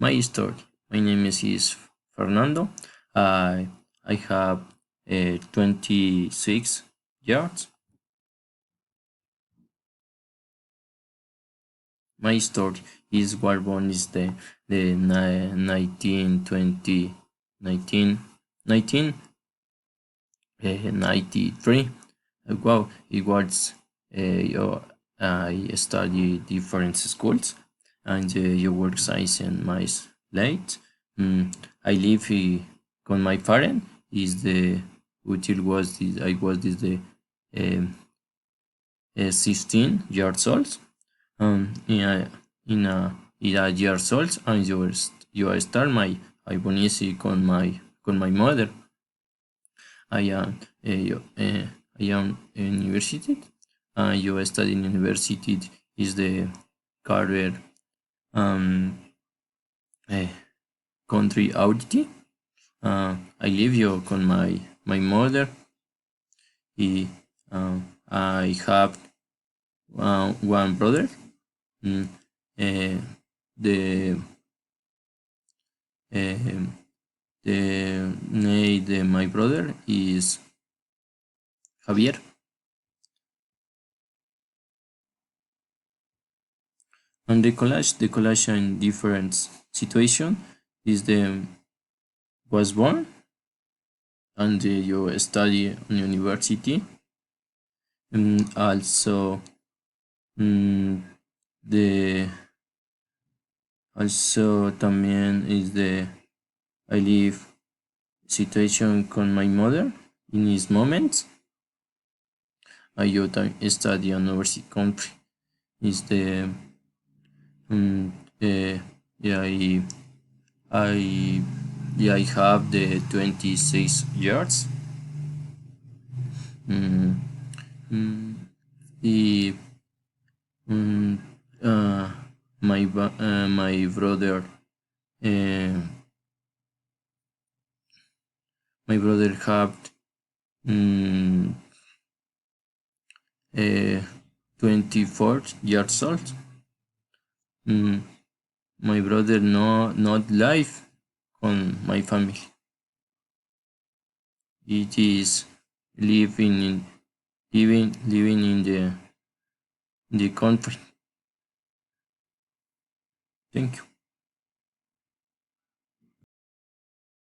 My story. My name is Fernando. I I have 26 years. My story is was born is the 1920 1993. Wow, it was I study different schools and you work science and my late. I live with my parent. Is the until was this, I was this the um, 16 years old. In a years old and you start my I bonisi con my mother. I am I am in university. You study in university is the career um, uh, country audit. I live you con my mother. He, I have one brother. Mm, uh, the uh, the name of my brother is Javier. And the collage in different situation is the was born and you study in university. Also, the also también is the I live situation con my mother in these moments. I study university country is the uh, yeah I yeah I have the 26 years. Mm, mm, the, mm, uh, my brother uh, my brother have mm, uh, 24 years old. Mm, my brother not live on my family. It is living in the country. Thank you.